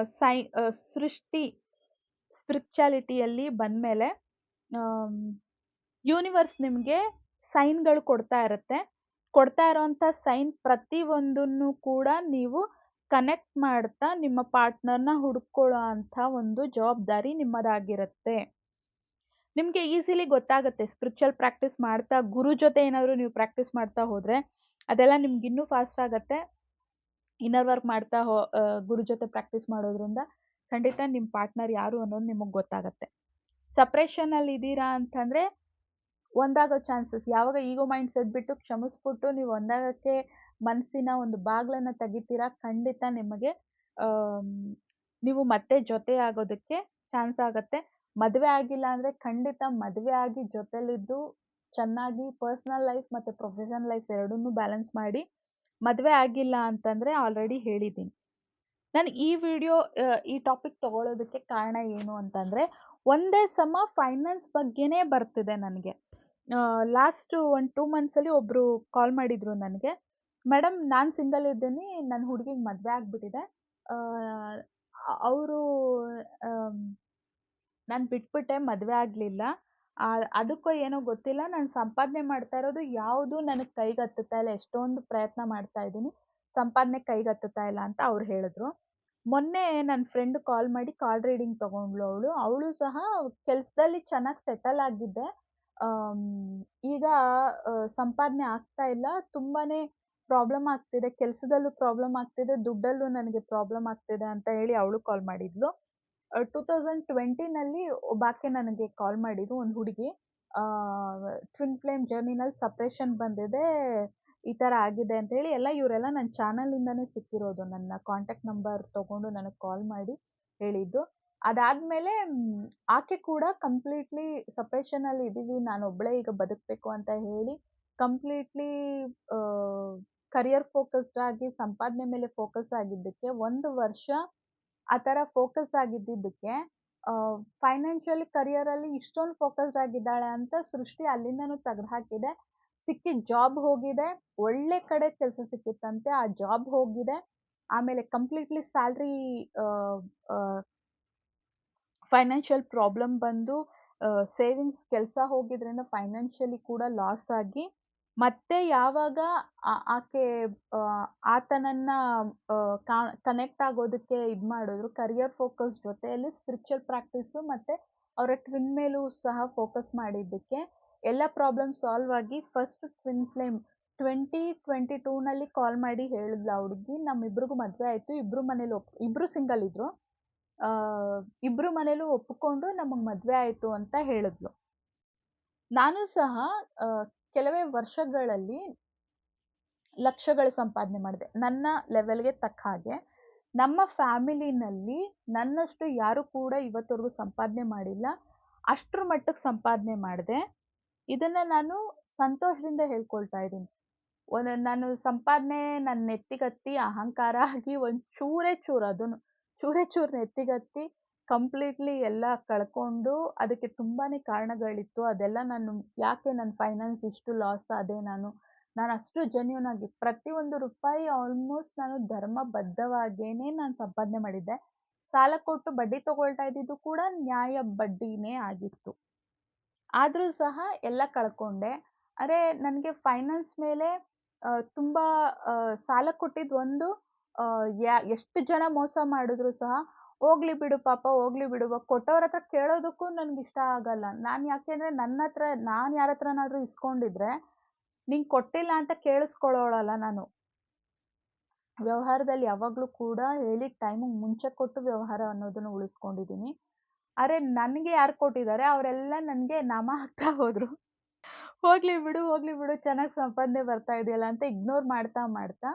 ಸೃಷ್ಟಿ ಸ್ಪಿರಿಚುಯಾಲಿಟಿಯಲ್ಲಿ ಬಂದ್ಮೇಲೆ ಆಮ್, ಯೂನಿವರ್ಸ್ ನಿಮಗೆ ಸೈನ್ಗಳು ಕೊಡ್ತಾ ಇರುತ್ತೆ. ಕೊಡ್ತಾ ಇರೋಂಥ ಸೈನ್ ಪ್ರತಿಯೊಂದನ್ನು ಕೂಡ ನೀವು ಕನೆಕ್ಟ್ ಮಾಡ್ತಾ ನಿಮ್ಮ ಪಾರ್ಟ್ನರ್ನ ಹುಡುಕೊಳ್ಳೋ ಅಂಥ ಒಂದು ಜವಾಬ್ದಾರಿ ನಿಮ್ಮದಾಗಿರುತ್ತೆ. ನಿಮಗೆ ಈಸಿಲಿ ಗೊತ್ತಾಗುತ್ತೆ. ಸ್ಪಿರಿಚುವಲ್ ಪ್ರಾಕ್ಟೀಸ್ ಮಾಡ್ತಾ ಗುರು ಜೊತೆ ಏನಾದರೂ ನೀವು ಪ್ರಾಕ್ಟೀಸ್ ಮಾಡ್ತಾ ಹೋದ್ರೆ ಅದೆಲ್ಲ ನಿಮ್ಗೆ ಇನ್ನೂ ಫಾಸ್ಟ್ ಆಗತ್ತೆ. ಇನ್ನರ್ ವರ್ಕ್ ಮಾಡ್ತಾ ಗುರು ಜೊತೆ ಪ್ರಾಕ್ಟೀಸ್ ಮಾಡೋದ್ರಿಂದ ಖಂಡಿತ ನಿಮ್ಮ ಪಾರ್ಟ್ನರ್ ಯಾರು ಅನ್ನೋದು ನಿಮಗೆ ಗೊತ್ತಾಗತ್ತೆ. ಸಪ್ರೇಷನಲ್ಲಿ ಇದ್ದೀರಾ ಅಂತಂದ್ರೆ ಒಂದಾಗೋ ಚಾನ್ಸಸ್ ಯಾವಾಗ ಈಗೋ ಮೈಂಡ್ ಸೆಟ್ ಬಿಟ್ಟು ಕ್ಷಮಿಸ್ಬಿಟ್ಟು ನೀವು ಒಂದಾಗಕ್ಕೆ ಮನಸ್ಸಿನ ಒಂದು ಬಾಗ್ಲನ್ನ ತೆಗಿತೀರಾ, ಖಂಡಿತ ನಿಮಗೆ ಆಮ್, ನೀವು ಮತ್ತೆ ಜೊತೆ ಆಗೋದಕ್ಕೆ ಚಾನ್ಸ್ ಆಗತ್ತೆ. ಮದುವೆ ಆಗಿಲ್ಲ ಅಂದ್ರೆ ಖಂಡಿತ ಮದುವೆ ಆಗಿ ಜೊತೆಲಿದ್ದು ಚೆನ್ನಾಗಿ ಪರ್ಸನಲ್ ಲೈಫ್ ಮತ್ತೆ ಪ್ರೊಫೆಷನಲ್ ಲೈಫ್ ಎರಡನ್ನೂ ಬ್ಯಾಲೆನ್ಸ್ ಮಾಡಿ. ಮದುವೆ ಆಗಿಲ್ಲ ಅಂತಂದ್ರೆ ಆಲ್ರೆಡಿ ಹೇಳಿದ್ದೀನಿ. ನಾನು ಈ ವಿಡಿಯೋ ಈ ಟಾಪಿಕ್ ತಗೊಳ್ಳೋದಕ್ಕೆ ಕಾರಣ ಏನು ಅಂತಂದ್ರೆ ಒಂದೇ ಸಮ ಫೈನಾನ್ಸ್ ಬಗ್ಗೆನೇ ಬರ್ತಿದೆ ನನಗೆ. ಲಾಸ್ಟ್ ಒಂದು 2 ಮಂತ್ಸಲ್ಲಿ ಒಬ್ರು ಕಾಲ್ ಮಾಡಿದ್ರು ನನಗೆ. ಮೇಡಮ್ ನಾನು ಸಿಂಗಲ್ ಇದ್ದೀನಿ. ನನ್ನ ಹುಡುಗಿಗೆ ಮದುವೆ ಆಗ್ಬಿಟ್ಟಿದೆ. ಅವರು ನಾನು ಬಿಟ್ಬಿಟ್ಟೆ, ಮದುವೆ ಆಗಲಿಲ್ಲ. ಅದಕ್ಕೋ ಏನೋ ಗೊತ್ತಿಲ್ಲ, ನಾನು ಸಂಪಾದನೆ ಮಾಡ್ತಾ ಇರೋದು ಯಾವುದೂ ನನಗೆ ಕೈಗೆ ಹತ್ತುತ್ತಾ ಇಲ್ಲ. ಎಷ್ಟೊಂದು ಪ್ರಯತ್ನ ಮಾಡ್ತಾ ಇದ್ದೀನಿ, ಸಂಪಾದನೆ ಕೈಗೆ ಹತ್ತುತ್ತಾ ಇಲ್ಲ ಅಂತ ಅವ್ರು ಹೇಳಿದ್ರು. ಮೊನ್ನೆ ನನ್ನ ಫ್ರೆಂಡ್ ಕಾಲ್ ಮಾಡಿ ಕಾಲ್ ರೀಡಿಂಗ್ ತಗೊಂಡ್ಳು ಅವಳು. ಅವಳು ಸಹ ಕೆಲಸದಲ್ಲಿ ಚೆನ್ನಾಗಿ ಸೆಟಲ್ ಆಗಿದ್ದೆ. ಆಮ್, ಈಗ ಸಂಪಾದನೆ ಆಗ್ತಾ ಇಲ್ಲ. ತುಂಬಾನೇ ಪ್ರಾಬ್ಲಮ್ ಆಗ್ತಿದೆ. ಕೆಲಸದಲ್ಲೂ ಪ್ರಾಬ್ಲಮ್ ಆಗ್ತಿದೆ, ದುಡ್ಡಲ್ಲೂ ನನಗೆ ಪ್ರಾಬ್ಲಮ್ ಆಗ್ತಿದೆ ಅಂತ ಹೇಳಿ ಅವಳು ಕಾಲ್ ಮಾಡಿದ್ಲು. 2020ನಲ್ಲಿ ಒಬ್ಬಾಕೆ ನನಗೆ ಕಾಲ್ ಮಾಡಿದ್ರು, ಒಂದು ಹುಡುಗಿ. ಟ್ವಿನ್ ಫ್ಲೇಮ್ ಜರ್ನಿನಲ್ಲಿ ಸಪ್ರೇಷನ್ ಬಂದಿದೆ, ಈ ಥರ ಆಗಿದೆ ಅಂತ ಹೇಳಿ ಇವರೆಲ್ಲ ನನ್ನ ಚಾನಲಿಂದಾನೇ ಸಿಕ್ಕಿರೋದು. ನನ್ನ ಕಾಂಟ್ಯಾಕ್ಟ್ ನಂಬರ್ ತಗೊಂಡು ನನಗೆ ಕಾಲ್ ಮಾಡಿ ಹೇಳಿದ್ದು. ಅದಾದ್ಮೇಲೆ ಆಕೆ ಕೂಡ ಕಂಪ್ಲೀಟ್ಲಿ ಸಪ್ರೇಷನಲ್ಲಿ ಇದ್ದೀವಿ, ನಾನೊಬ್ಬಳೇ ಈಗ ಬದುಕಬೇಕು ಅಂತ ಹೇಳಿ ಕಂಪ್ಲೀಟ್ಲಿ ಕರಿಯರ್ ಫೋಕಸ್ಡ್ ಆಗಿ ಸಂಪಾದನೆ ಮೇಲೆ ಫೋಕಸ್ ಆಗಿದ್ದಕ್ಕೆ 1 ವರ್ಷ ಆ ಥರ ಫೋಕಸ್ ಆಗಿದ್ದಿದ್ದಕ್ಕೆ ಫೈನಾನ್ಷಿಯಲಿ ಕರಿಯರಲ್ಲಿ ಇಷ್ಟೊಂದು ಫೋಕಸ್ಡ್ ಆಗಿದ್ದಾಳೆ ಅಂತ ಸೃಷ್ಟಿ ಅಲ್ಲಿಂದನೂ ತೆಗೆದುಹಾಕಿದೆ. ಸಿಕ್ಕಿದ ಜಾಬ್ ಹೋಗಿದೆ. ಒಳ್ಳೆ ಕಡೆ ಕೆಲಸ ಸಿಕ್ಕಿತ್ತಂತೆ, ಆ ಜಾಬ್ ಹೋಗಿದೆ. ಆಮೇಲೆ ಕಂಪ್ಲೀಟ್ಲಿ ಸ್ಯಾಲ್ರಿ ಫೈನಾನ್ಷಿಯಲ್ ಪ್ರಾಬ್ಲಮ್ ಬಂದು ಸೇವಿಂಗ್ಸ್ ಕೆಲಸ ಹೋಗಿದ್ರಿಂದ ಫೈನಾನ್ಷಿಯಲಿ ಕೂಡ ಲಾಸ್ ಆಗಿ ಮತ್ತೆ ಯಾವಾಗ ಆಕೆ ಆತನನ್ನ ಕನೆಕ್ಟ್ ಆಗೋದಕ್ಕೆ ಇದು ಮಾಡಿದ್ರು, ಕರಿಯರ್ ಫೋಕಸ್ ಜೊತೆಯಲ್ಲಿ ಸ್ಪಿರಿಚುವಲ್ ಪ್ರಾಕ್ಟೀಸು ಮತ್ತೆ ಅವರ ಟ್ವಿನ್ ಮೇಲೂ ಸಹ ಫೋಕಸ್ ಮಾಡಿದ್ದಕ್ಕೆ ಎಲ್ಲ ಪ್ರಾಬ್ಲಮ್ ಸಾಲ್ವ್ ಆಗಿ ಫಸ್ಟ್ ಟ್ವಿನ್ ಫ್ಲೇಮ್ 2022ನಲ್ಲಿ ಕಾಲ್ ಮಾಡಿ ಹೇಳಿದ್ಲು ಆ ಹುಡುಗಿ, ನಮ್ಮಿಬ್ರಿಗೂ ಮದುವೆ ಆಯಿತು. ಇಬ್ರು ಸಿಂಗಲ್ ಇದ್ರು. ಇಬ್ರು ಮನೇಲೂ ಒಪ್ಪಿಕೊಂಡು ನಮಗೆ ಮದುವೆ ಆಯಿತು ಅಂತ ಹೇಳಿದ್ಲು. ನಾನು ಸಹ ಕೆಲವೇ ವರ್ಷಗಳಲ್ಲಿ ಲಕ್ಷಗಳು ಸಂಪಾದನೆ ಮಾಡಿದೆ. ನನ್ನ ಲೆವೆಲ್‌ಗೆ ತಕ್ಕ ಹಾಗೆ. ನಮ್ಮ ಫ್ಯಾಮಿಲಿನಲ್ಲಿ ನನ್ನಷ್ಟು ಯಾರು ಕೂಡ ಇವತ್ತವರೆಗೂ ಸಂಪಾದನೆ ಮಾಡಿಲ್ಲ. ಅಷ್ಟ್ರ ಮಟ್ಟಕ್ಕೆ ಸಂಪಾದನೆ ಮಾಡಿದೆ. ಇದನ್ನ ನಾನು ಸಂತೋಷದಿಂದ ಹೇಳ್ಕೊಳ್ತಾ ಇದ್ದೀನಿ. ನಾನು ಸಂಪಾದನೆ ನನ್ನ ನೆತ್ತಿಗತ್ತಿ ಅಹಂಕಾರ ಆಗಿ ಅದನ್ನು ಚೂರೇ ಚೂರು ನೆತ್ತಿಗತ್ತಿ ಕಂಪ್ಲೀಟ್ಲಿ ಎಲ್ಲ ಕಳ್ಕೊಂಡು ಅದಕ್ಕೆ ತುಂಬಾನೇ ಕಾರಣಗಳಿತ್ತು. ಅದೆಲ್ಲ ಯಾಕೆ ನನ್ನ ಫೈನಾನ್ಸ್ ಇಷ್ಟು ಲಾಸ್ ಆದೆ, ನಾನು ಅಷ್ಟು ಜೆನ್ಯೂನ್ ಆಗಿ ಪ್ರತಿಯೊಂದು ರೂಪಾಯಿ ಆಲ್ಮೋಸ್ಟ್ ನಾನು ಧರ್ಮಬದ್ಧವಾಗೇನೆ ನಾನು ಸಂಪಾದನೆ ಮಾಡಿದ್ದೆ. ಸಾಲ ಕೊಟ್ಟು ಬಡ್ಡಿ ತಗೊಳ್ತಾ ಇದ್ದಿದ್ದು ಕೂಡ ನ್ಯಾಯ ಬಡ್ಡಿನೇ ಆಗಿತ್ತು. ಆದ್ರೂ ಸಹ ಎಲ್ಲ ಕಳ್ಕೊಂಡೆ. ಅರೆ ನನಗೆ ಫೈನಾನ್ಸ್ ಮೇಲೆ ತುಂಬಾ ಸಾಲ ಕೊಟ್ಟಿದ್ದು ಒಂದು, ಎಷ್ಟು ಜನ ಮೋಸ ಮಾಡಿದ್ರು ಸಹ ಹೋಗ್ಲಿ ಬಿಡು ಪಾಪ, ಹೋಗ್ಲಿ ಬಿಡು, ಕೊಟ್ಟವ್ರ ಹತ್ರ ಕೇಳೋದಕ್ಕೂ ನನ್ಗಿಷ್ಟ ಆಗಲ್ಲ. ಯಾಕೆಂದ್ರೆ ನಾನು ಯಾರ ಹತ್ರನಾದ್ರೂ ಇಸ್ಕೊಂಡಿದ್ರೆ ನಿಂಗೆ ಕೊಟ್ಟಿಲ್ಲ ಅಂತ ಕೇಳಿಸ್ಕೊಳ್ಳೋಳಲ್ಲ ನಾನು. ವ್ಯವಹಾರದಲ್ಲಿ ಯಾವಾಗ್ಲೂ ಕೂಡ ಹೇಳಿದ ಟೈಮಿಗೆ ಮುಂಚೆ ಕೊಟ್ಟು ವ್ಯವಹಾರ ಅನ್ನೋದನ್ನ ಉಳಿಸ್ಕೊಂಡಿದ್ದೀನಿ. ಆದ್ರೆ ನನಗೆ ಯಾರು ಕೊಟ್ಟಿದ್ದಾರೆ ಅವರೆಲ್ಲ ನನಗೆ ನಾಮ ಹಾಕ್ತಾ ಹೋದ್ರು. ಹೋಗ್ಲಿ ಬಿಡು ಚೆನ್ನಾಗ್ ಸಂಪಾದನೆ ಬರ್ತಾ ಇದೆಯಲ್ಲ ಅಂತ ಇಗ್ನೋರ್ ಮಾಡ್ತಾ, ಮಾಡ್ತಾ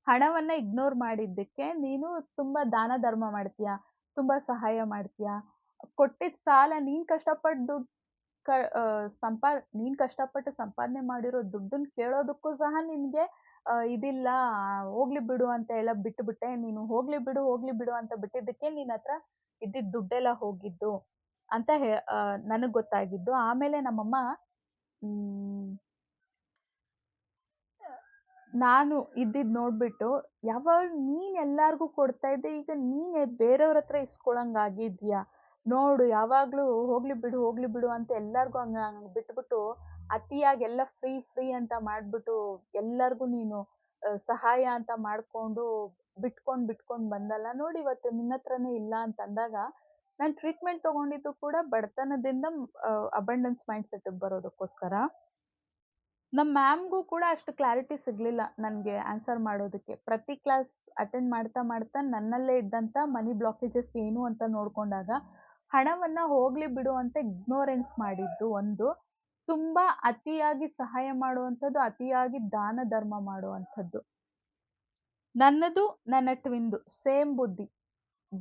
ಹಣವನ್ನ ಇಗ್ನೋರ್ ಮಾಡಿದ್ದಕ್ಕೆ ನೀನು ತುಂಬಾ ದಾನ ಧರ್ಮ ಮಾಡ್ತೀಯ, ತುಂಬಾ ಸಹಾಯ ಮಾಡ್ತೀಯ, ಕೊಟ್ಟಿದ್ದ ಸಾಲ ಕಷ್ಟಪಟ್ಟು ದುಡ್ಡು ಕ ಸಂಪಾ ನೀನ್ ಕಷ್ಟಪಟ್ಟು ಸಂಪಾದನೆ ಮಾಡಿರೋ ದುಡ್ಡನ್ನ ಕೇಳೋದಕ್ಕೂ ಸಹ ನಿನ್ಗೆ ಇದಿಲ್ಲ ಹೋಗ್ಲಿ ಬಿಡು ಅಂತ ಎಲ್ಲ ಬಿಟ್ಬಿಟ್ಟೆ. ನೀನು ಹೋಗ್ಲಿ ಬಿಡು ಅಂತ ಬಿಟ್ಟಿದ್ದಕ್ಕೆ ನಿನ್ ಹತ್ರ ಇದ್ದಿದ್ ದುಡ್ಡೆಲ್ಲ ಹೋಗಿದ್ದು ಅಂತ ನನಗ್ ಗೊತ್ತಾಗಿದ್ದು. ಆಮೇಲೆ ನಮ್ಮಮ್ಮ ಹ್ಮ್ ನಾನು ಇದ್ದಿದ್ ನೋಡ್ಬಿಟ್ಟು, ಯಾವಾಗ್ಲೂ ನೀನ್ ಎಲ್ಲಾರ್ಗೂ ಕೊಡ್ತಾ ಇದ್ದೆ, ಈಗ ನೀನೇ ಬೇರೆಯವ್ರ ಹತ್ರ ಇಸ್ಕೊಳಂಗ್ ಆಗಿದ್ಯಾ? ನೋಡು ಯಾವಾಗ್ಲೂ ಹೋಗ್ಲಿ ಬಿಡು ಅಂತ ಎಲ್ಲಾರ್ಗೂ ಹಂಗ್ ಬಿಟ್ಬಿಟ್ಟು, ಅತಿಯಾಗಿ ಎಲ್ಲ ಫ್ರೀ ಫ್ರೀ ಅಂತ ಮಾಡ್ಬಿಟ್ಟು, ಎಲ್ಲಾರ್ಗೂ ನೀನು ಸಹಾಯ ಅಂತ ಮಾಡ್ಕೊಂಡು, ಬಿಟ್ಕೊಂಡ್ ಬಂದಲ್ಲ. ನೋಡು ಇವತ್ತು ನಿನ್ನತ್ರನೇ ಇಲ್ಲ ಅಂತ ಅಂದಾಗ, ನಾನ್ ಟ್ರೀಟ್ಮೆಂಟ್ ತಗೊಂಡಿದ್ದು ಕೂಡ ಬಡತನದಿಂದ ಅಬಂಡೆನ್ಸ್ ಮೈಂಡ್‌ಸೆಟ್‌ಗೆ ಬರೋದಕ್ಕೋಸ್ಕರ. ನಮ್ ಮ್ಯಾಮ್‌ಗೂ ಕೂಡ ಅಷ್ಟು ಕ್ಲಾರಿಟಿ ಸಿಗ್ಲಿಲ್ಲ ನನ್ಗೆ ಆನ್ಸರ್ ಮಾಡೋದಕ್ಕೆ. ಪ್ರತಿ ಕ್ಲಾಸ್ ಅಟೆಂಡ್ ಮಾಡ್ತಾ, ಮಾಡ್ತಾ ನನ್ನಲ್ಲೇ ಇದ್ದಂತ ಮನಿ ಬ್ಲಾಕೇಜಸ್ ಏನು ಅಂತ ನೋಡ್ಕೊಂಡಾಗ, ಹಣವನ್ನ ಹೋಗ್ಲಿ ಬಿಡು ಅಂತ ಇಗ್ನೋರೆನ್ಸ್ ಮಾಡಿದ್ದು ಒಂದು. ತುಂಬಾ ಅತಿಯಾಗಿ ಸಹಾಯ ಮಾಡುವಂಥದ್ದು, ಅತಿಯಾಗಿ ದಾನ ಧರ್ಮ ಮಾಡುವಂಥದ್ದು. ನನ್ನದು, ನನ್ನ ಟ್ವಿನ್‌ದು ಸೇಮ್ ಬುದ್ಧಿ.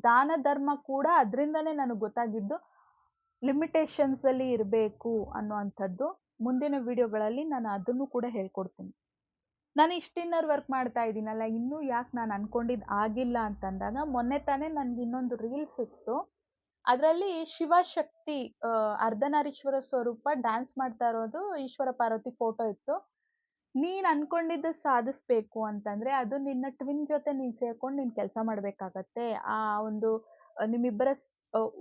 ದಾನ ಧರ್ಮ ಕೂಡ ಅದ್ರಿಂದಾನೇ ನನಗ್ ಗೊತ್ತಾಗಿದ್ದು, ಲಿಮಿಟೇಷನ್ಸ್ ಅಲ್ಲಿ ಇರ್ಬೇಕು ಅನ್ನುವಂಥದ್ದು. ಮುಂದಿನ ವಿಡಿಯೋಗಳಲ್ಲಿ ನಾನು ಅದನ್ನು ಕೂಡ ಹೇಳ್ಕೊಡ್ತೀನಿ. ನಾನು ಇಷ್ಟು ಇನ್ನರ್ ವರ್ಕ್ ಮಾಡ್ತಾ ಇದ್ದೀನಲ್ಲ, ಇನ್ನೂ ಯಾಕೆ ನಾನು ಅನ್ಕೊಂಡಿದ್ದು ಆಗಿಲ್ಲ ಅಂತಂದಾಗ, ಮೊನ್ನೆ ತಾನೇ ನನ್ಗೆ ಇನ್ನೊಂದು ರೀಲ್ ಸಿಕ್ತು. ಅದ್ರಲ್ಲಿ ಶಿವಶಕ್ತಿ ಅರ್ಧನಾರೀಶ್ವರ ಸ್ವರೂಪ ಡ್ಯಾನ್ಸ್ ಮಾಡ್ತಾ ಇರೋದು ಈಶ್ವರ ಪಾರ್ವತಿ ಫೋಟೋ ಇತ್ತು. ನೀನ್ ಅನ್ಕೊಂಡಿದ್ದು ಸಾಧಿಸ್ಬೇಕು ಅಂತಂದ್ರೆ, ಅದು ನಿನ್ನ ಟ್ವಿನ್ ಜೊತೆ ನೀನ್ ಸೇರ್ಕೊಂಡು ನೀನ್ ಕೆಲ್ಸ ಮಾಡ್ಬೇಕಾಗತ್ತೆ. ಆ ಒಂದು ನಿಮ್ಮಿಬ್ಬರ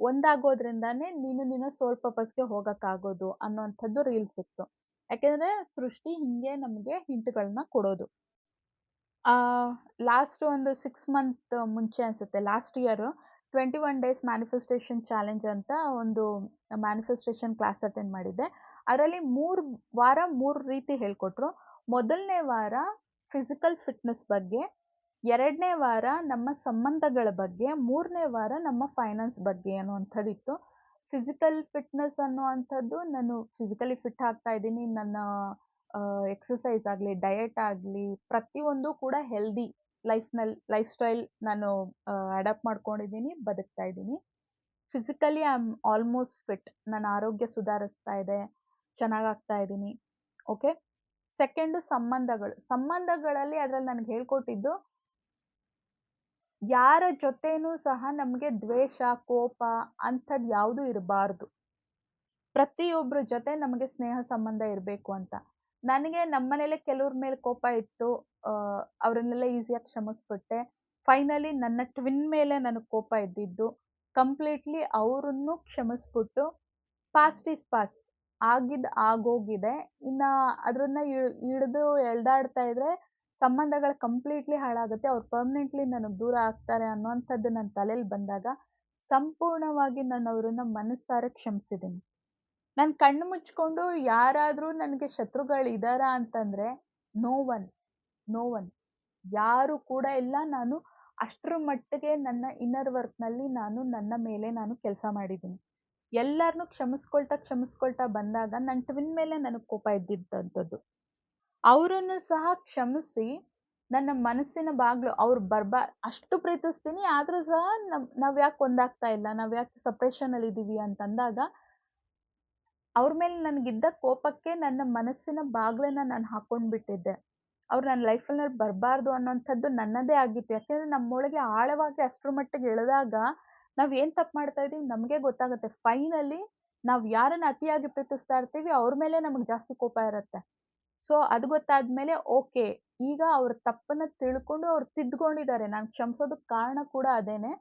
ಒಂದಾಗೋದ್ರಿಂದಾನೇ ನೀನು ನಿನ್ನ ಸೋಲ್ ಪರ್ಪಸ್‌ಗೆ ಹೋಗಕ್ಕಾಗೋದು ಅನ್ನೋಂಥದ್ದು ರೀಲ್ ಸಿಕ್ತು. ಯಾಕೆಂದ್ರೆ ಸೃಷ್ಟಿ ಹಿಂಗೆ ನಮ್ಗೆ ಹಿಂಟ್‌ಗಳನ್ನ ಕೊಡೋದು. ಆ ಲಾಸ್ಟ್ ಒಂದು 6 ಮಂತ್ ಮುಂಚೆ ಅನ್ಸುತ್ತೆ. Last year 21 days manifestation challenge ಅಂತ ಒಂದು ಮ್ಯಾನಿಫೆಸ್ಟೇಷನ್ ಕ್ಲಾಸ್ ಅಟೆಂಡ್ ಮಾಡಿದ್ದೆ. ಅದರಲ್ಲಿ 3 ವಾರ 3 ರೀತಿ ಹೇಳ್ಕೊಟ್ರು. ಮೊದಲನೇ ವಾರ ಫಿಸಿಕಲ್ ಫಿಟ್‌ನೆಸ್ ಬಗ್ಗೆ, 2ನೇ ವಾರ ನಮ್ಮ ಸಂಬಂಧಗಳ ಬಗ್ಗೆ, 3ನೇ ವಾರ ನಮ್ಮ ಫೈನಾನ್ಸ್ ಬಗ್ಗೆ ಅನ್ನುವಂಥದ್ದಿತ್ತು. ಫಿಸಿಕಲ್ ಫಿಟ್‌ನೆಸ್ ಅನ್ನುವಂಥದ್ದು ನಾನು ಫಿಸಿಕಲಿ ಫಿಟ್ ಆಗ್ತಾ ಇದ್ದೀನಿ. ನನ್ನ ಎಕ್ಸರ್ಸೈಸ್ ಆಗ್ಲಿ, ಡಯಟ್ ಆಗ್ಲಿ ಪ್ರತಿಯೊಂದು ಕೂಡ ಹೆಲ್ದಿ ಲೈಫ್ ಸ್ಟೈಲ್ ನಾನು ಅಡಾಪ್ಟ್ ಮಾಡ್ಕೊಂಡಿದ್ದೀನಿ, ಬದುಕ್ತಾ ಇದ್ದೀನಿ. Physically I am almost fit. ನನ್ನ ಆರೋಗ್ಯ ಸುಧಾರಿಸ್ತಾ ಇದೆ, ಚೆನ್ನಾಗಾಗ್ತಾ ಇದ್ದೀನಿ. ಓಕೆ. ಸೆಕೆಂಡು ಸಂಬಂಧಗಳು. ಸಂಬಂಧಗಳಲ್ಲಿ ಅದ್ರಲ್ಲಿ ನನ್ಗೆ ಹೇಳ್ಕೊಟ್ಟಿದ್ದು, ಯಾರ ಜೊತೆನೂ ಸಹ ನಮ್ಗೆ ದ್ವೇಷ, ಕೋಪ ಅಂಥದ್ದು ಯಾವ್ದೂ ಇರಬಾರ್ದು. ಪ್ರತಿಯೊಬ್ರ ಜೊತೆ ನಮಗೆ ಸ್ನೇಹ ಸಂಬಂಧ ಇರ್ಬೇಕು ಅಂತ. ನನಗೆ ನಮ್ಮನೇಲೆ ಕೆಲವ್ರ ಮೇಲೆ ಕೋಪ ಇತ್ತು. ಅವ್ರನ್ನೆಲ್ಲ ಈಸಿಯಾಗಿ ಕ್ಷಮಿಸ್ಬಿಟ್ಟೆ. ಫೈನಲಿ ನನ್ನ ಟ್ವಿನ್ ಮೇಲೆ ನನಗ್ ಕೋಪ ಇದ್ದಿದ್ದು. ಕಂಪ್ಲೀಟ್ಲಿ ಅವ್ರನ್ನು ಕ್ಷಮಿಸ್ಬಿಟ್ಟು ಪಾಸ್ಟ್ ಈಸ್ ಪಾಸ್ಟ್. ಆಗಿದ್ ಆಗೋಗಿದೆ. ಇನ್ನ ಅದ್ರನ್ನ ಹಿಡ್ದು ಎಳ್ದಾಡ್ತಾ ಇದ್ರೆ ಸಂಬಂಧಗಳು ಕಂಪ್ಲೀಟ್ಲಿ ಹಾಳಾಗುತ್ತೆ. ಅವ್ರು ಪರ್ಮನೆಂಟ್ಲಿ ನನಗ್ ದೂರ ಆಗ್ತಾರೆ ಅನ್ನೋಂಥದ್ದು ನನ್ ತಲೇಲಿ ಬಂದಾಗ, ಸಂಪೂರ್ಣವಾಗಿ ನಾನು ಅವ್ರನ್ನ ಮನಸ್ಸಾರೆ ಕ್ಷಮಿಸಿದ್ದೀನಿ. ನಾನ್ ಕಣ್ಣು ಮುಚ್ಕೊಂಡು ಯಾರಾದ್ರೂ ನನ್ಗೆ ಶತ್ರುಗಳಿದಾರಾ ಅಂತಂದ್ರೆ ನೋ ಒನ್, ನೋ ಒನ್. ಯಾರು ಕೂಡ ಇಲ್ಲ. ನಾನು ಅಷ್ಟ್ರ ಮಟ್ಟಿಗೆ ನನ್ನ ಇನ್ನರ್ ವರ್ಕ್‌ನಲ್ಲಿ ನಾನು ನನ್ನ ಮೇಲೆ ನಾನು ಕೆಲಸ ಮಾಡಿದ್ದೀನಿ. ಎಲ್ಲಾರ್ನೂ ಕ್ಷಮಿಸ್ಕೊಳ್ತಾ ಬಂದಾಗ ನನ್ ಟ್ವಿನ್ ಮೇಲೆ ನನಗ್ ಕೋಪ ಇದ್ದಿದ್ದಂಥದ್ದು. ಅವ್ರನ್ನು ಸಹ ಕ್ಷಮಿಸಿ ನನ್ನ ಮನಸ್ಸಿನ ಬಾಗ್ಲು ಅವ್ರು ಅಷ್ಟು ಪ್ರೀತಿಸ್ತೀನಿ. ಆದ್ರೂ ಸಹ ನಾವ್ಯಾಕ್ ಒಂದಾಗ್ತಾ ಇಲ್ಲ? ನಾವ್ಯಾಕ್ ಸಪರೇಷನ್ ಅಲ್ಲಿ ಇದೀವಿ ಅಂತಂದಾಗ ಅವ್ರ ಮೇಲೆ ನನ್ಗಿದ್ದ ಕೋಪಕ್ಕೆ ನನ್ನ ಮನಸ್ಸಿನ ಬಾಗ್ಲನ್ನ ನಾನು ಹಾಕೊಂಡ್ಬಿಟ್ಟಿದ್ದೆ. ಅವ್ರು ನನ್ನ ಲೈಫಲ್ಲಿ ಬರ್ಬಾರ್ದು ಅನ್ನೋಂಥದ್ದು ನನ್ನದೇ ಆಗಿತ್ತು. ಯಾಕೆಂದ್ರೆ ನಮ್ಮೊಳಗೆ ಆಳವಾಗಿ ಅಷ್ಟ್ರ ಮಟ್ಟಿಗೆ ಇಳಿದಾಗ ನಾವ್ ಏನ್ ತಪ್ಪು ಮಾಡ್ತಾ ಇದೀವಿ ನಮ್ಗೆ ಗೊತ್ತಾಗುತ್ತೆ. ಫೈನಲಿ ನಾವ್ ಯಾರನ್ನ ಅತಿಯಾಗಿ ಪ್ರೀತಿಸ್ತಾ ಇರ್ತೀವಿ ಅವ್ರ ಮೇಲೆ ನಮ್ಗ್ ಜಾಸ್ತಿ ಕೋಪ ಇರತ್ತೆ. ಸೊ ಅದು ಗೊತ್ತಾದ್ಮೇಲೆ ಓಕೆ. ಈಗ ಅವ್ರ ತಪ್ಪನ್ನ ತಿಳ್ಕೊಂಡು ಅವ್ರು ತಿದ್ಕೊಂಡಿದ್ದಾರೆ. ನಾನ್ ಕ್ಷಮಿಸೋದಕ್ ಕಾರಣ ಕೂಡ ಅದೇನೆ.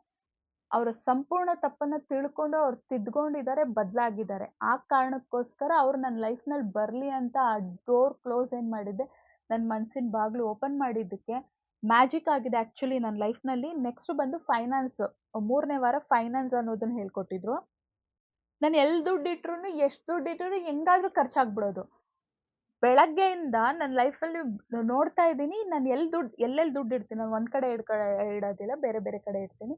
ಅವ್ರ ಸಂಪೂರ್ಣ ತಪ್ಪನ್ನ ತಿಳ್ಕೊಂಡು ಅವ್ರು ತಿದ್ಕೊಂಡಿದ್ದಾರೆ, ಬದ್ಲಾಗಿದ್ದಾರೆ. ಆ ಕಾರಣಕ್ಕೋಸ್ಕರ ಅವ್ರು ನನ್ನ ಲೈಫ್‌ನಲ್ಲಿ ಬರ್ಲಿ ಅಂತ ಆ ಡೋರ್ ಕ್ಲೋಸ್ ಏನ್ ಮಾಡಿದ್ದೆ, ನನ್ ಮನ್ಸಿನ ಬಾಗ್ಲು ಓಪನ್ ಮಾಡಿದ್ದಕ್ಕೆ ಮ್ಯಾಜಿಕ್ ಆಗಿದೆ ಆಕ್ಚುಲಿ ನನ್ನ ಲೈಫ್‌ನಲ್ಲಿ. ನೆಕ್ಸ್ಟ್ ಬಂದು ಫೈನಾನ್ಸ್. 3ನೇ ವಾರ ಫೈನಾನ್ಸ್ ಅನ್ನೋದನ್ನ ಹೇಳ್ಕೊಟ್ಟಿದ್ರು. ನಾನು ಎಲ್ ದುಡ್ಡಿಟ್ರುನು, ಎಷ್ಟ್ ದುಡ್ಡಿಟ್ರು ಹೆಂಗಾದ್ರೂ ಖರ್ಚಾಗ್ಬಿಡೋದು. ಬೆಳಗ್ಗೆಯಿಂದ ನನ್ನ ಲೈಫಲ್ಲಿ ನೋಡ್ತಾ ಇದ್ದೀನಿ, ನಾನು ಎಲ್ಲೆಲ್ಲಿ ದುಡ್ಡಿಡ್ತೀನಿ. ನಾನು ಒಂದ್ ಕಡೆ ಇಡೋದಿಲ್ಲ, ಬೇರೆ ಬೇರೆ ಕಡೆ ಇಡ್ತೀನಿ.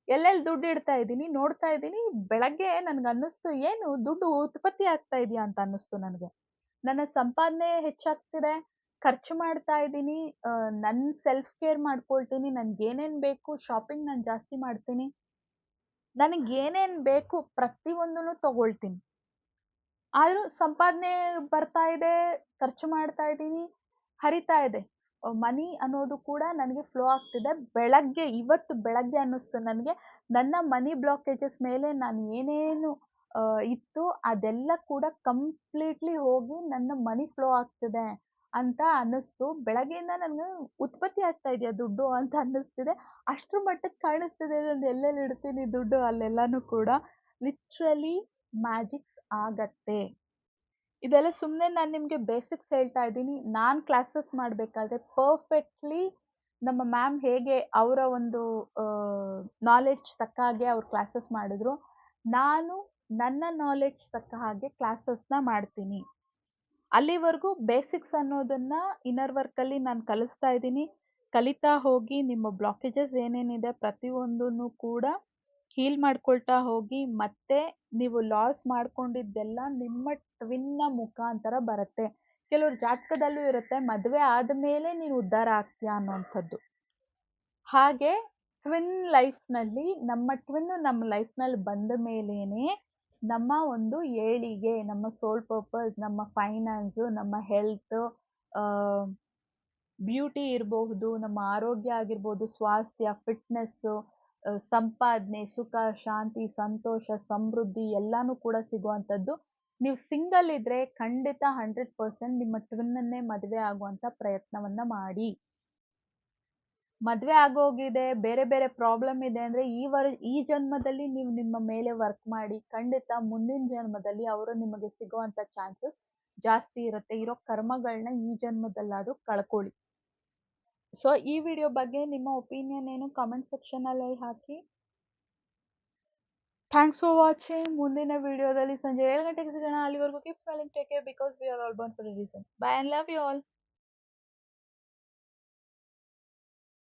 ಎಲ್ಲೆಲ್ಲಿ ದುಡ್ಡಿಡ್ತಾ ಇದ್ದೀನಿ, ನೋಡ್ತಾ ಇದ್ದೀನಿ. ಬೆಳಗ್ಗೆ ನನ್ಗನ್ನಿಸ್ತು ಏನು ದುಡ್ಡು ಉತ್ಪತ್ತಿ ಆಗ್ತಾ ಇದೆಯಾ ಅಂತ ಅನ್ನಿಸ್ತು ನನಗೆ. ನನ್ನ ಸಂಪಾದನೆ ಹೆಚ್ಚಾಗ್ತಿದೆ, ಖರ್ಚು ಮಾಡ್ತಾ ಇದ್ದೀನಿ, ನನ್ ಸೆಲ್ಫ್ ಕೇರ್ ಮಾಡ್ಕೊಳ್ತೀನಿ, ನನ್ಗೇನೇನ್ ಬೇಕು ಶಾಪಿಂಗ್ ನಾನ್ ಜಾಸ್ತಿ ಮಾಡ್ತೀನಿ. ನನಗೇನೇನ್ ಬೇಕು ಪ್ರತಿಯೊಂದನ್ನು ತಗೊಳ್ತೀನಿ. ಆದ್ರೂ ಸಂಪಾದನೆ ಬರ್ತಾ ಇದೆ, ಖರ್ಚು ಮಾಡ್ತಾ ಇದ್ದೀನಿ, ಹರಿತಾ ಇದೆ. ಮನಿ ಅನ್ನೋದು ಕೂಡ ನನಗೆ ಫ್ಲೋ ಆಗ್ತಿದೆ. ಇವತ್ತು ಬೆಳಗ್ಗೆ ಅನ್ನಿಸ್ತು ನನಗೆ, ನನ್ನ ಮನಿ ಬ್ಲಾಕೇಜಸ್ ಮೇಲೆ ನಾನು ಏನೇನು ಇತ್ತು ಅದೆಲ್ಲ ಕೂಡ ಕಂಪ್ಲೀಟ್ಲಿ ಹೋಗಿ ನನ್ನ ಮನಿ ಫ್ಲೋ ಆಗ್ತಿದೆ ಅಂತ ಅನ್ನಿಸ್ತು. ಬೆಳಗ್ಗೆಯಿಂದ ನನಗೆ ಉತ್ಪತ್ತಿ ಆಗ್ತಾ ಇದೆಯಾ ದುಡ್ಡು ಅಂತ ಅನ್ನಿಸ್ತಿದೆ. ಅಷ್ಟ್ರ ಮಟ್ಟಕ್ಕೆ ಕಾಣಿಸ್ತಿದೆ ನಾನು ಎಲ್ಲೆಲ್ಲಿ ಇಡ್ತೀನಿ ದುಡ್ಡು ಅಲ್ಲೆಲ್ಲಾನು ಕೂಡ. ಲಿಟ್ರಲಿ ಮ್ಯಾಜಿಕ್ ಆಗತ್ತೆ. ಇದೆಲ್ಲ ಸುಮ್ನೆ ನಾನ್ ನಿಮ್ಗೆ ಬೇಸಿಕ್ಸ್ ಹೇಳ್ತಾ ಇದ್ದೀನಿ. ನಾನ್ ಕ್ಲಾಸಸ್ ಮಾಡ್ಬೇಕಾದ್ರೆ ಪರ್ಫೆಕ್ಟ್‌ಲಿ ನಮ್ಮ ಮ್ಯಾಮ್ ಹೇಗೆ ಅವರ ಒಂದು ನಾಲೆಡ್ಜ್ ತಕ್ಕ ಹಾಗೆ ಅವ್ರು ಕ್ಲಾಸಸ್ ಮಾಡಿದ್ರು. ನಾನು ನನ್ನ ನಾಲೆಡ್ಜ್ ತಕ್ಕ ಹಾಗೆ ಕ್ಲಾಸಸ್‌ನ ಮಾಡ್ತೀನಿ. ಅಲ್ಲಿವರೆಗೂ ಬೇಸಿಕ್ಸ್ ಅನ್ನೋದನ್ನ ಇನ್ನರ್ ವರ್ಕಲ್ಲಿ ನಾನು ಕಲಿಸ್ತಾ ಇದ್ದೀನಿ. ಕಲಿತಾ ಹೋಗಿ ನಿಮ್ಮ ಬ್ಲಾಕೇಜಸ್ ಏನೇನಿದೆ ಪ್ರತಿಯೊಂದನ್ನು ಕೂಡ ಹೀಲ್ ಮಾಡ್ಕೊಳ್ತಾ ಹೋಗಿ ಮತ್ತೆ ನೀವು ಲಾಸ್ ಮಾಡ್ಕೊಂಡಿದ್ದೆಲ್ಲ ನಿಮ್ಮ ಟ್ವಿನ್ನ ಮುಖಾಂತರ ಬರುತ್ತೆ. ಕೆಲವ್ರ ಜಾತಕದಲ್ಲೂ ಇರುತ್ತೆ ಮದುವೆ ಆದ್ಮೇಲೆ ನೀನು ಉದ್ಧಾರ ಆಗ್ತೀಯ ಅನ್ನೋಂಥದ್ದು. ಹಾಗೆ ನಮ್ಮ ಲೈಫ್‌ನಲ್ಲಿ ಬಂದ ಮೇಲೇನೆ ನಮ್ಮ ಒಂದು ಏಳಿಗೆ, ನಮ್ಮ ಸೋಲ್ ಪರ್ಪಸ್, ನಮ್ಮ ಫೈನಾನ್ಸು, ನಮ್ಮ ಹೆಲ್ತ್, ಆಹ್, ಬ್ಯೂಟಿ ಇರಬಹುದು, ನಮ್ಮ ಆರೋಗ್ಯ ಆಗಿರ್ಬೋದು, ಸ್ವಾಸ್ಥ್ಯ, ಫಿಟ್‌ನೆಸ್ಸು, ಸಂಪಾದನೆ, ಸುಖ, ಶಾಂತಿ, ಸಂತೋಷ, ಸಮೃದ್ಧಿ ಎಲ್ಲಾನು ಕೂಡ ಸಿಗುವಂಥದ್ದು. ನೀವು ಸಿಂಗಲ್ ಇದ್ರೆ ಖಂಡಿತ 100% ನಿಮ್ಮ ಟ್ವಿನ್ನನ್ನೇ ಮದುವೆ ಆಗುವಂತ ಪ್ರಯತ್ನವನ್ನ ಮಾಡಿ. ಮದ್ವೆ ಆಗೋಗಿದೆ, ಬೇರೆ ಬೇರೆ ಪ್ರಾಬ್ಲಮ್ ಇದೆ ಅಂದ್ರೆ ಈ ಜನ್ಮದಲ್ಲಿ ನೀವು ನಿಮ್ಮ ಮೇಲೆ ವರ್ಕ್ ಮಾಡಿ. ಖಂಡಿತ ಮುಂದಿನ ಜನ್ಮದಲ್ಲಿ ಅವರು ನಿಮಗೆ ಸಿಗುವಂತ ಚಾನ್ಸಸ್ ಜಾಸ್ತಿ ಇರುತ್ತೆ. ಇರೋ ಕರ್ಮಗಳನ್ನ ಈ ಜನ್ಮದಲ್ಲಾದ್ರೂ ಕಳ್ಕೊಳ್ಳಿ. ಸೊ ಈ ವಿಡಿಯೋ ಬಗ್ಗೆ ನಿಮ್ಮ ಒಪಿನಿಯನ್ ಏನು ಕಾಮೆಂಟ್ ಸೆಕ್ಷನ್ ಅಲ್ಲಿ ಹಾಕಿ. Thanks for watching. ಮುಂದಿನ ವಿಡಿಯೋದಲ್ಲಿ ಸಂಜೆ 7 ಗಂಟೆಗೆ ಸಿಗೋಣ. ಅಲ್ಲಿವರೆಗೂ keep smiling, take care because we are all born for a reason. Bye and love you all.